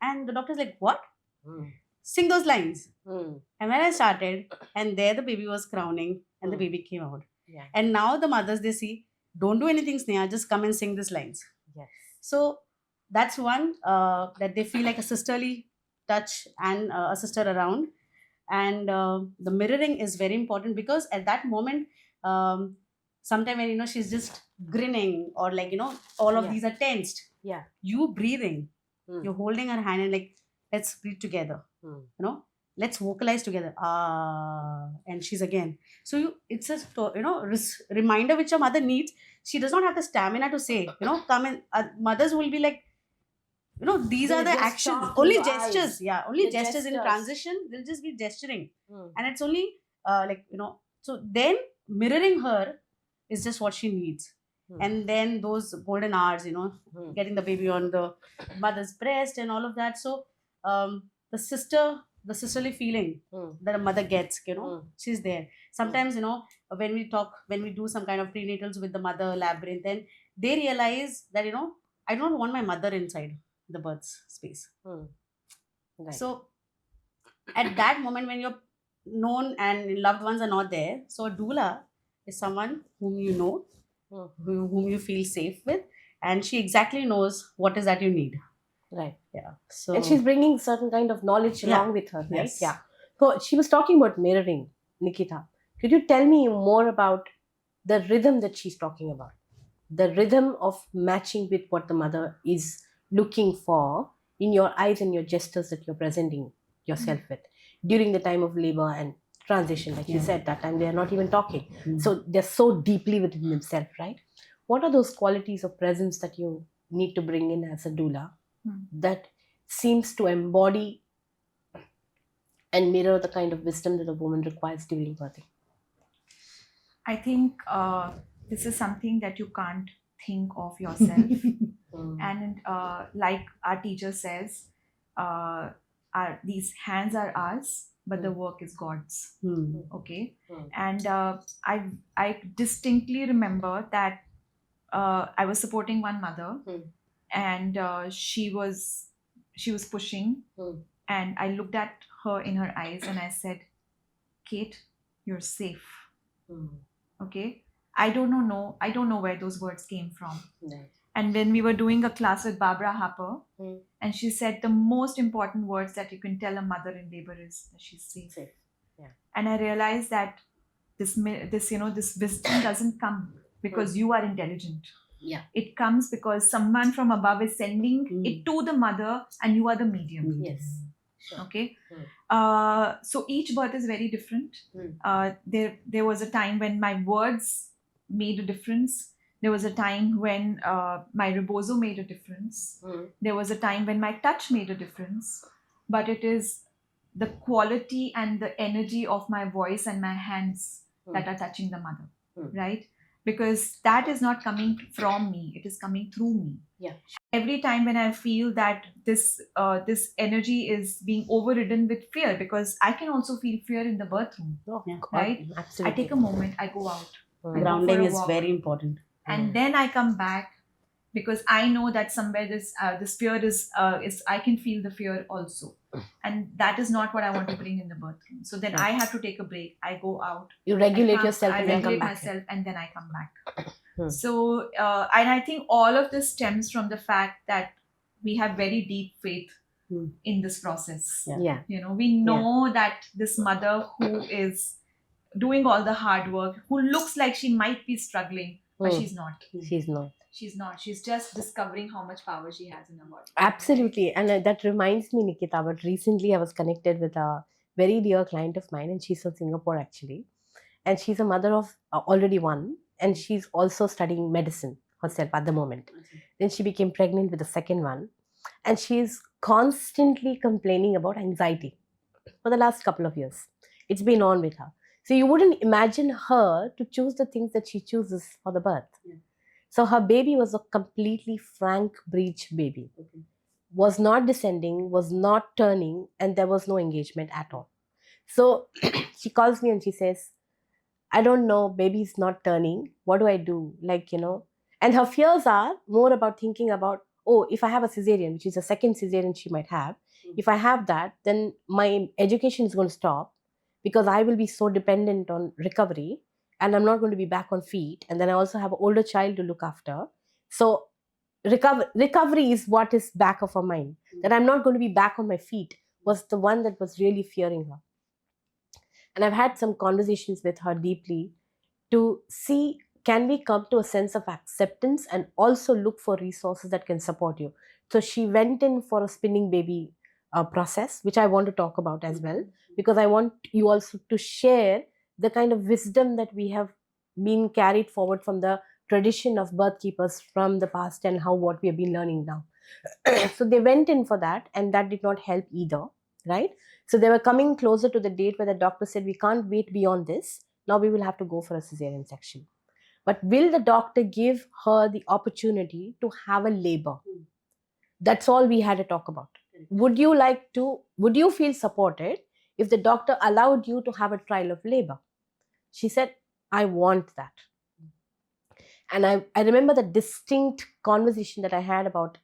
And the doctor's like, "What? Mm. Sing those lines." Mm. And when I started, and there the baby was crowning, and the Mm. baby came out. Yeah. And now the mothers, they see, "Don't do anything, Sneha, just come and sing these lines." Yes. So that's one, that they feel like a sisterly touch and a sister around. And the mirroring is very important, because at that moment, sometime when she's just grinning, or like all of Yeah. these are tensed, Yeah. you breathing, Mm. you're holding her hand and like, let's breathe together, Mm. let's vocalize together, and she's again. So it's a reminder which your mother needs. She does not have the stamina to say, come in. Mothers will be like, these They are the just actions, talk through only your gestures. eyes. Yeah, only The gestures in gestures. transition. They'll just be gesturing, Mm. and it's only so then mirroring her is just what she needs. Mm. And then those golden hours, Mm. getting the baby on the mother's breast and all of that. So the sisterly feeling Mm. that a mother gets, Mm. she's there. Sometimes, when we do some kind of prenatals with the mother labyrinth, then they realize that, I don't want my mother inside the birth space. Mm. Right. So at that moment when you're known and loved ones are not there, so a doula is someone whom you know, Mm. whom you feel safe with, and she exactly knows what is that you need. Right. Yeah. So And she's bringing certain kind of knowledge Yeah. along with her, right? Yes. Yeah. So she was talking about mirroring, Nikita. Could you tell me more about the rhythm that she's talking about? The rhythm of matching with what the mother is looking for in your eyes and your gestures that you're presenting yourself with during the time of labor and transition. Like you Yeah. said, that time they are not even talking. Mm. So they're so deeply within themselves, right? What are those qualities of presence that you need to bring in as a doula that seems to embody and mirror the kind of wisdom that a woman requires during birthing? I think this is something that you can't think of yourself. And like our teacher says, these hands are ours, but the work is God's. Hmm. Okay. Mm. And I distinctly remember that I was supporting one mother, Mm. and she was pushing, Mm. and I looked at her in her eyes and I said, Kate, you're safe. Mm. Okay. I don't know where those words came from. Right. And when we were doing a class with Barbara Harper, Mm. and she said the most important words that you can tell a mother in labor is that she's safe. Safe. Yeah. And I realized that this wisdom doesn't come because you are intelligent. Yeah. It comes because someone from above is sending it to the mother, and you are the medium. Yes. Sure. Okay. Mm. So each birth is very different. Mm. There was a time when my words made a difference. There was a time when my rebozo made a difference. Mm. There was a time when my touch made a difference. But it is the quality and the energy of my voice and my hands that are touching the mother, right? Because that is not coming from me, it is coming through me. Yeah. Every time when I feel that this energy is being overridden with fear, because I can also feel fear in the birth room, Yeah. right? Absolutely. I take a moment, I go out, Mm. I go Grounding for a is walk, very important. and then I come back, because I know that somewhere this fear is I can feel the fear also, and that is not what I want to bring in the birth room. So then I have to take a break. I go out. You regulate I yourself and then come regulate back. myself, and then I come back. Hmm. So and I think all of this stems from the fact that we have very deep faith in this process. Yeah. We know that this mother who is doing all the hard work, who looks like she might be struggling, but she's not. She's not. She's not. She's just discovering how much power she has in her body. Absolutely. And that reminds me, Nikita, but recently I was connected with a very dear client of mine, and she's from Singapore actually. And she's a mother of already one, and she's also studying medicine herself at the moment. Then she became pregnant with the second one, and she's constantly complaining about anxiety for the last couple of years. It's been on with her. So you wouldn't imagine her to choose the things that she chooses for the birth. Yeah. So her baby was a completely frank breech baby. Okay. Was not descending, was not turning, and there was no engagement at all. So she calls me and she says, I don't know, baby's not turning. What do I do? And her fears are more about thinking about, oh, if I have a cesarean, which is a second cesarean she might have, if I have that, then my education is going to stop because I will be so dependent on recovery and I'm not going to be back on feet. And then I also have an older child to look after. So recovery is what is back of her mind. That I'm not going to be back on my feet was the one that was really fearing her. And I've had some conversations with her deeply to see, can we come to a sense of acceptance and also look for resources that can support you. So she went in for a spinning baby process, which I want to talk about as well, because I want you also to share the kind of wisdom that we have been carried forward from the tradition of birth keepers from the past and how what we have been learning now. So they went in for that, and that did not help either, right? So they were coming closer to the date where the doctor said, we can't wait beyond this. Now we will have to go for a cesarean section. But will the doctor give her the opportunity to have a labor? That's all we had to talk about. Would you feel supported if the doctor allowed you to have a trial of labor? She said, I want that. And I remember the distinct conversation that I had about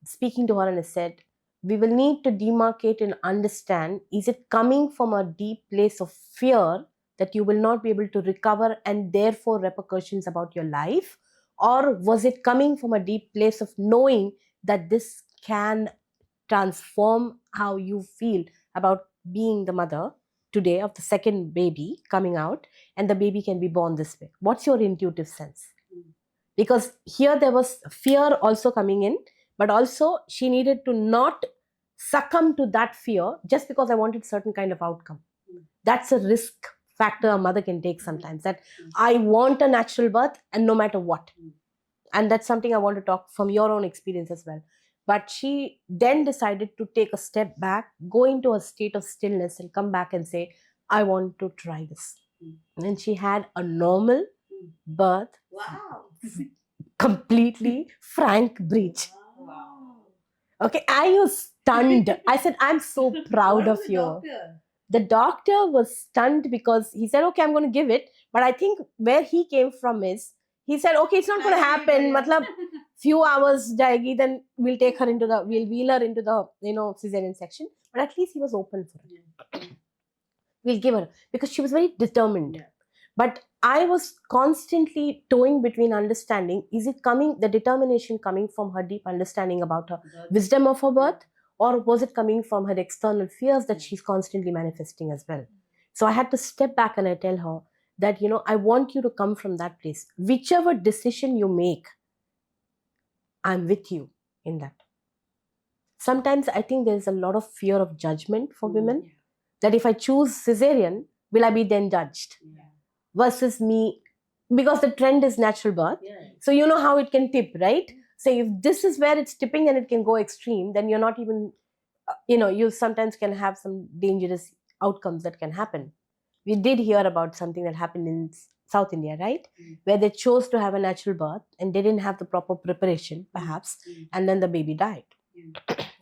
speaking to her, and I said, we will need to demarcate and understand, is it coming from a deep place of fear that you will not be able to recover and therefore repercussions about your life? Or was it coming from a deep place of knowing that this can transform how you feel about being the mother today of the second baby coming out, and the baby can be born this way? What's your intuitive sense? Because here there was fear also coming in, but also she needed to not succumb to that fear just because I wanted certain kind of outcome. That's a risk factor a mother can take sometimes, that I want a natural birth and no matter what. And that's something I want to talk from your own experience as well. But she then decided to take a step back, go into a state of stillness, and come back and say, I want to try this. And she had a normal birth. Wow. Completely frank breach. Wow. Okay, I was stunned. I said, I'm so proud of you. The doctor was stunned because he said, okay, I'm going to give it. But I think where he came from is, he said, okay, it's not going to happen. Matlab, few hours jayegi, then we'll wheel her into the, cesarean section. But at least he was open for it. We'll give her, because she was very determined. Yeah. But I was constantly toying between understanding, is it coming, the determination coming from her deep understanding about her wisdom of her birth, or was it coming from her external fears that she's constantly manifesting as well? So I had to step back and I tell her that, I want you to come from that place. Whichever decision you make, I'm with you in that. Sometimes I think there's a lot of fear of judgment for women, that if I choose cesarean, will I be then judged? Versus me, because the trend is natural birth. So you know how it can tip, right? So if this is where it's tipping and it can go extreme, then you're not even, you sometimes can have some dangerous outcomes that can happen. We did hear about something that happened in South India, right? Where they chose to have a natural birth and they didn't have the proper preparation, perhaps, and then the baby died.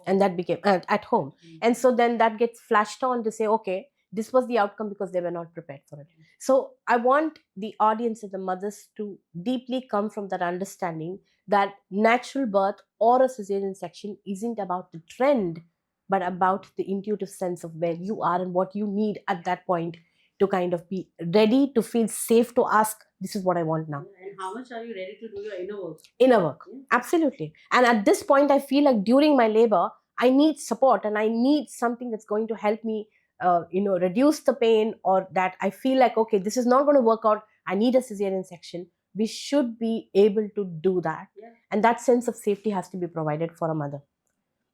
And that became at home. And so then that gets flashed on to say, okay, this was the outcome because they were not prepared for it. So I want the audience and the mothers to deeply come from that understanding that natural birth or a cesarean section isn't about the trend, but about the intuitive sense of where you are and what you need at that point to kind of be ready to feel safe to ask, this is what I want now. And how much are you ready to do your inner work? Inner work, absolutely. And at this point, I feel like during my labor, I need support and I need something that's going to help me, reduce the pain, or that I feel like, okay, this is not going to work out. I need a cesarean section. We should be able to do that. And that sense of safety has to be provided for a mother.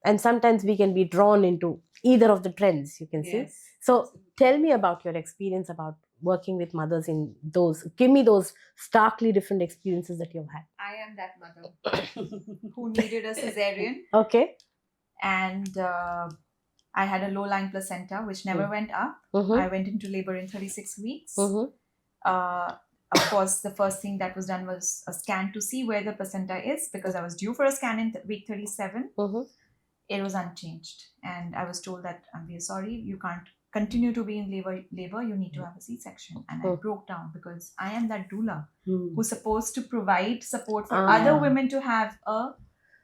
And sometimes we can be drawn into either of the trends, you can see. So tell me about your experience about working with mothers in those. Give me those starkly different experiences that you've had. I am that mother who needed a cesarean. Okay. And I had a low-lying placenta which never went up. I went into labor in 36 weeks. Of course, the first thing that was done was a scan to see where the placenta is, because I was due for a scan in week 37. It was unchanged. And I was told that, we are sorry, you can't continue to be in labor, you need to have a C-section. And I broke down, because I am that doula who's supposed to provide support for other women to have a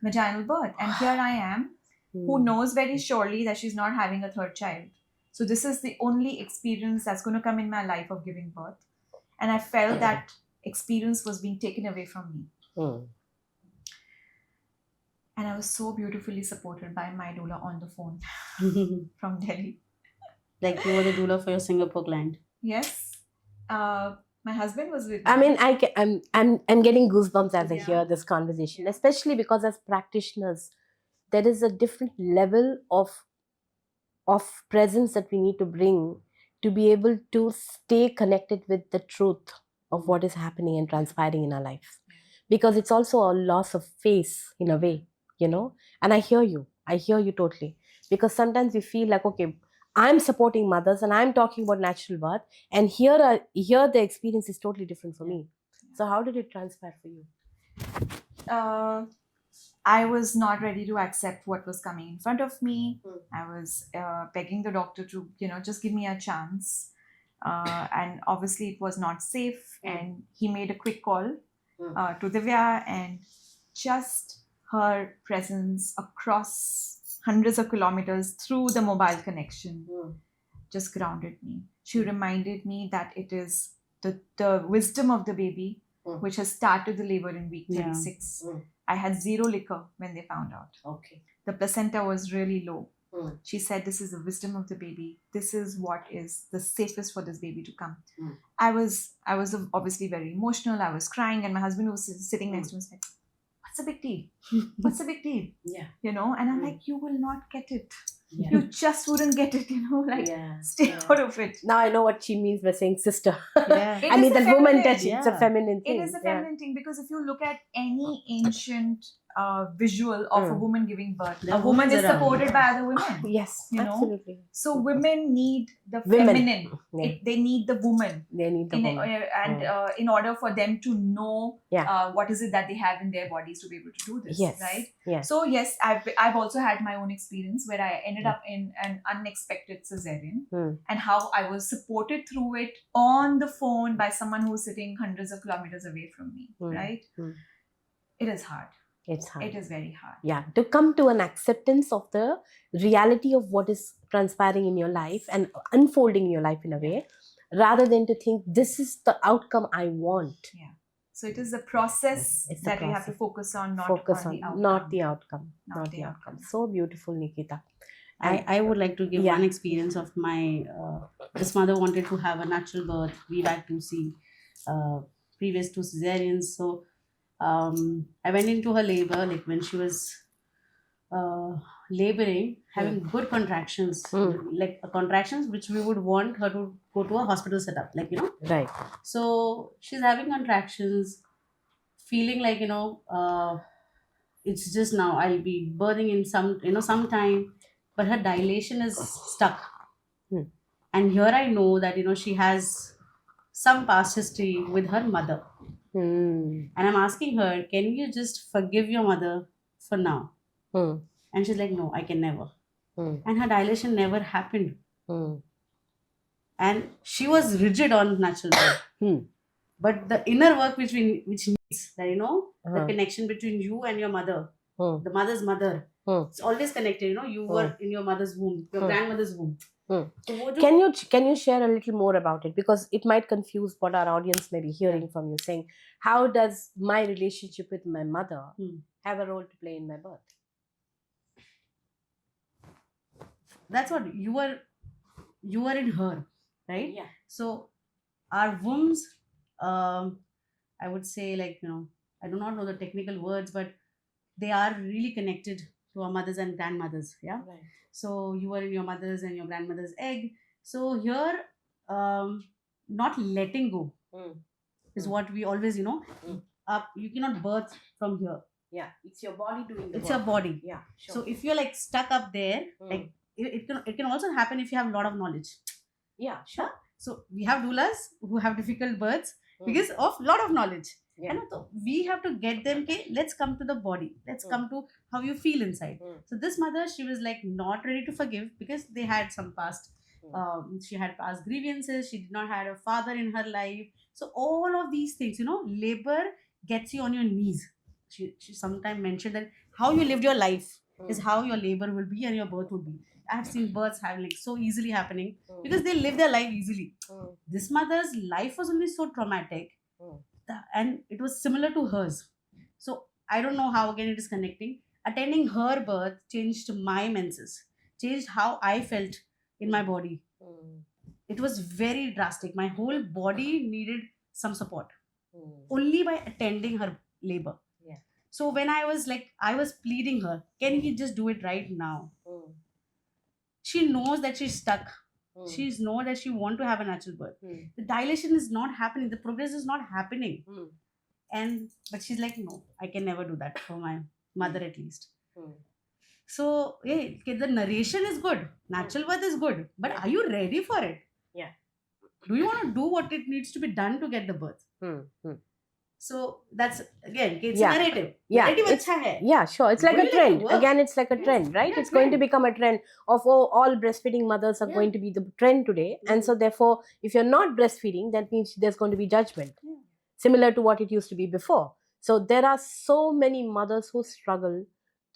vaginal birth. And here I am, who knows very surely that she's not having a third child. So this is the only experience that's going to come in my life of giving birth. And I felt that experience was being taken away from me. And I was so beautifully supported by my doula on the phone from Delhi. Like you were the doula for your Singapore client. Yes. My husband was with me. I mean, I'm getting goosebumps as I Yeah. hear this conversation, Yeah. especially because as practitioners, there is a different level of presence that we need to bring to be able to stay connected with the truth of what is happening and transpiring in our life. Because it's also a loss of face in a way, you know. And I hear you totally. Because sometimes we feel like, okay, I'm supporting mothers and I'm talking about natural birth, and here the experience is totally different for me. So how did it transpire for you? I was not ready to accept what was coming in front of me. Mm. I was begging the doctor to, just give me a chance. And obviously, it was not safe. And he made a quick call to Divya, and just her presence across hundreds of kilometers through the mobile connection just grounded me. She reminded me that it is the wisdom of the baby which has started the labor in week 36. I had zero liquor when they found out. Okay. The placenta was really low. She said, this is the wisdom of the baby. This is what is the safest for this baby to come. I was obviously very emotional. I was crying, and my husband was sitting next to me and said, what's the big deal? What's the big deal? Yeah. And I'm like, you will not get it. Yeah. You just wouldn't get it, like, Yeah. stay out of it. Now I know what she means by saying sister. Yeah. It I is mean, a that woman feminine. touch, it's a Yeah. feminine thing. It is a feminine thing, because if you look at any ancient visual of a woman giving birth, There a are woman women is around. supported by other women. Yes, You know? absolutely. So women need the Women. feminine. Yeah. They need the woman. They need the woman. In order for them to know Yeah. what is it that they have in their bodies to be able to do this, Yes. right? Yes. So yes, I've also had my own experience where I ended up in an unexpected cesarean, and how I was supported through it on the phone by someone who was sitting hundreds of kilometers away from me, right? It is hard. It's hard. It is very hard. Yeah, to come to an acceptance of the reality of what is transpiring in your life and unfolding in your life in a way, rather than to think this is the outcome I want. Yeah. So it is the process It's the that we have to process. focus on, not Focus on on the outcome. not the outcome. Not Not the the outcome. outcome. So beautiful, Nikita. I would like to give Yeah. one experience of my this mother wanted to have a natural birth. We had to see previous to cesareans. So I went into her labor, like when she was laboring, having good contractions, like contractions which we would want her to go to a hospital setup, like Right. So she's having contractions, feeling like it's just now I'll be birthing in some time, but her dilation is stuck. And here I know that she has some past history with her mother. And I'm asking her, can you just forgive your mother for now? And she's like, no, I can never. And her dilation never happened. And she was rigid on natural birth. But the inner work which needs that, the connection between you and your mother, the mother's mother, it's always connected. You were in your mother's womb, your grandmother's womb. So Can you share a little more about it, because it might confuse what our audience may be hearing from you, saying how does my relationship with my mother have a role to play in my birth? That's what you were in her, right? Yeah. So our wombs, I would say, like, I do not know the technical words, but they are really connected to our mothers and grandmothers. Yeah. Right. So you were in your mother's and your grandmother's egg. So here, not letting go is what we always, you cannot birth from here. Yeah, it's your body doing the It's work. your body. Yeah, sure. So if you're like stuck up there, like it can also happen if you have a lot of knowledge. Yeah, sure. So we have doulas who have difficult births because of lot of knowledge. Yeah. And so we have to get them, okay, let's come to the body. Let's come to how you feel inside. So this mother, she was like not ready to forgive because they had some past, she had past grievances. She did not have a father in her life. So all of these things, labor gets you on your knees. She sometimes mentioned that how you lived your life is how your labor will be and your birth will be. I have seen births having like so easily happening because they live their life easily. This mother's life was only so traumatic and it was similar to hers. So I don't know how again it is connecting. Attending her birth changed my menses, changed how I felt in my body. It was very drastic. My whole body needed some support Mm. only by attending her labor. Yeah. So when I was pleading her, can he just do it right now? Mm. She knows that she's stuck. Mm. She knows that she want to have a natural birth. Mm. The dilation is not happening. The progress is not happening. Mm. But she's like, no, I can never do that for my mother at least. Mm. So yeah, okay, the narration is good, natural birth is good, but Yeah. are you ready for it? Yeah. Do you want to do what it needs to be done to get the birth? Mm. Mm. So that's again, it's Yeah. a narrative. Yeah, Narrative it's- अच्छा है. Yeah, sure. It's like Would a you like to trend. work? Again, it's like a Yes. trend, right? Yeah, It's going to trend. become a trend of, oh, all breastfeeding mothers are Yeah. going to be the trend today. And Mm. so therefore, if you're not breastfeeding, that means there's going to be judgment. Yeah. Similar to what it used to be before. So there are so many mothers who struggle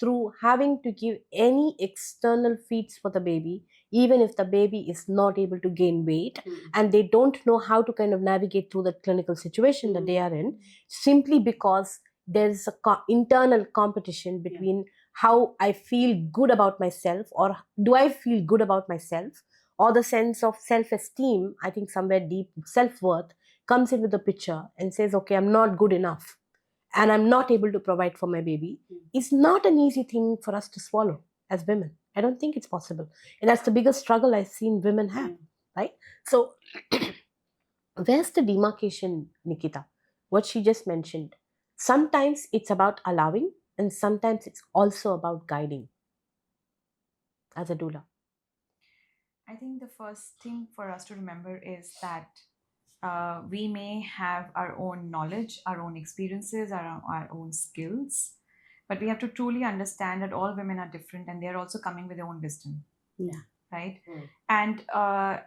through having to give any external feeds for the baby, even if the baby is not able to gain weight, and they don't know how to kind of navigate through the clinical situation that they are in, simply because there is a internal competition between how I feel good about myself, or do I feel good about myself, or the sense of self-esteem. I think somewhere deep self-worth comes into the picture and says, okay, I'm not good enough and I'm not able to provide for my baby. It's not an easy thing for us to swallow as women. I don't think it's possible. And that's the biggest struggle I've seen women have, right? So where's the demarcation, Nikita? What she just mentioned. Sometimes it's about allowing, and sometimes it's also about guiding as a doula. I think the first thing for us to remember is that we may have our own knowledge, our own experiences, our own skills, but we have to truly understand that all women are different and they're also coming with their own wisdom. Yeah. Right. Mm.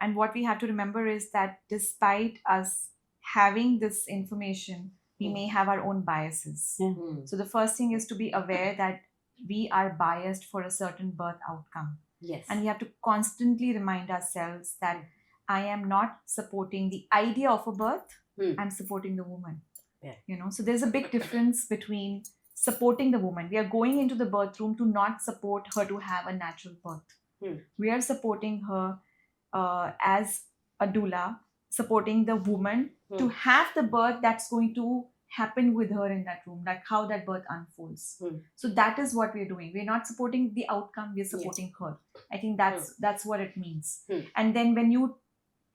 And what we have to remember is that despite us having this information, we may have our own biases. Mm. So the first thing is to be aware that we are biased for a certain birth outcome. Yes. And we have to constantly remind ourselves that I am not supporting the idea of a birth, I'm supporting the woman. Yeah. So there's a big difference between supporting the woman. We are going into the birth room to not support her to have a natural birth. We are supporting her as a doula, supporting the woman to have the birth that's going to happen with her in that room, like how that birth unfolds. So that is what we're doing. We're not supporting the outcome, we're supporting her. I think that's what it means. And then when you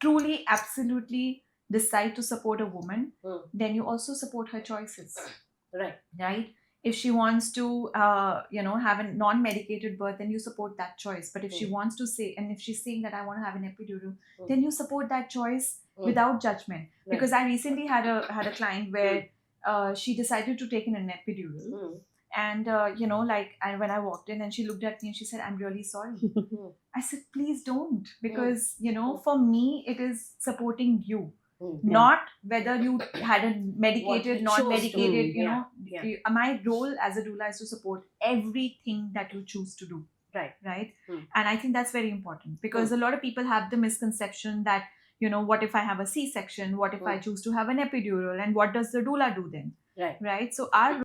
truly, absolutely decide to support a woman, then you also support her choices. Right? If she wants to, have a non-medicated birth, then you support that choice. But if she wants to say, and if she's saying that I want to have an epidural, then you support that choice without judgment. Because I recently had a client where she decided to take in an epidural. And, and when I walked in and she looked at me and she said, I'm really sorry. I said, please don't. Because, for me, it is supporting you. Not whether you had a medicated, non-medicated, My role as a doula is to support everything that you choose to do. Right? And I think that's very important because a lot of people have the misconception that, what if I have a C-section? What if I choose to have an epidural? And what does the doula do then? Right? So our